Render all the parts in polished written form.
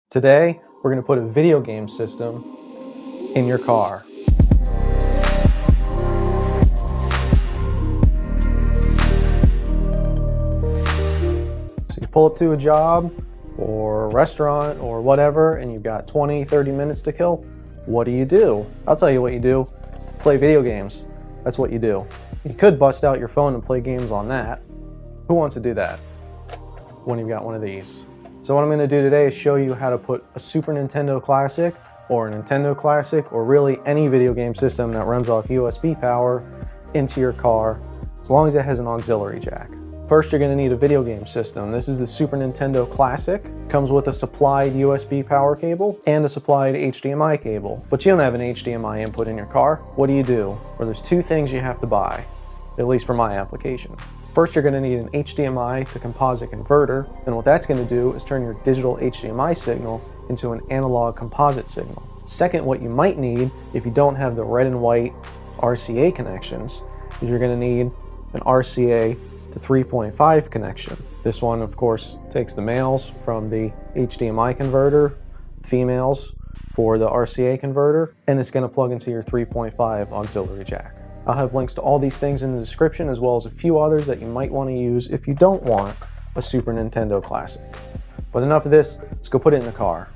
Today, we're going to put a video game system in your car. So you pull up to a job or a restaurant or whatever, and you've got 20-30 minutes to kill. What do? I'll tell you what you do. Play video games. That's what you do. You could bust out your phone and play games on that. Who wants to do that when you've got one of these? So what I'm going to do today is show you how to put a Super Nintendo Classic or a Nintendo Classic or really any video game system that runs off USB power into your car, as long as it has an auxiliary jack. First, you're going to need a video game system. This is the Super Nintendo Classic. It comes with a supplied USB power cable and a supplied HDMI cable. But you don't have an HDMI input in your car. What do? Well, there's two things you have to buy, at least for my application. First, you're going to need an HDMI to composite converter, and what that's going to do is turn your digital HDMI signal into an analog composite signal. Second, what you might need, if you don't have the red and white RCA connections, is you're going to need an RCA to 3.5 connection. This one, of course, takes the males from the HDMI converter, females for the RCA converter, and it's going to plug into your 3.5 auxiliary jack. I'll have links to all these things in the description, as well as a few others that you might want to use if you don't want a Super Nintendo Classic. But enough of this, let's go put it in the car.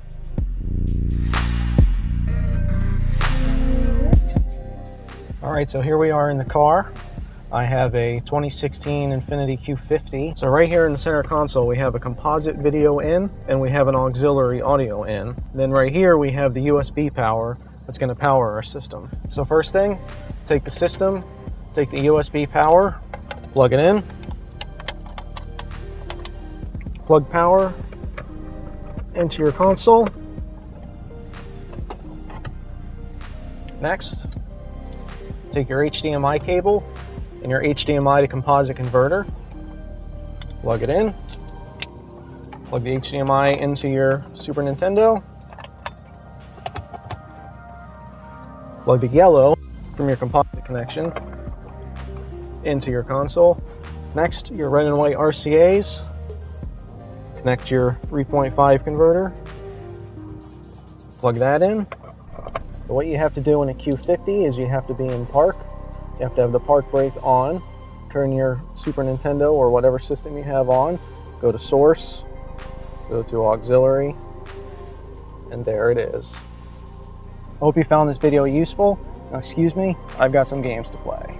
All right, so here we are in the car. I have a 2016 Infiniti Q50. So right here in the center console, we have a composite video in, and we have an auxiliary audio in. And then right here, we have the USB power that's going to power our system. So first thing, take the system, take the USB power, plug it in, plug power into your console. Next, take your HDMI cable and your HDMI to composite converter, plug it in, plug the HDMI into your Super Nintendo, plug the yellow from your composite connection into your console. Next, your red and white RCAs, connect your 3.5 converter, plug that in. So what you have to do in a Q50 is you have to be in park. You have to have the park brake on, turn your Super Nintendo or whatever system you have on, go to source, go to auxiliary, and there it is. I hope you found this video useful. Now, excuse me, I've got some games to play.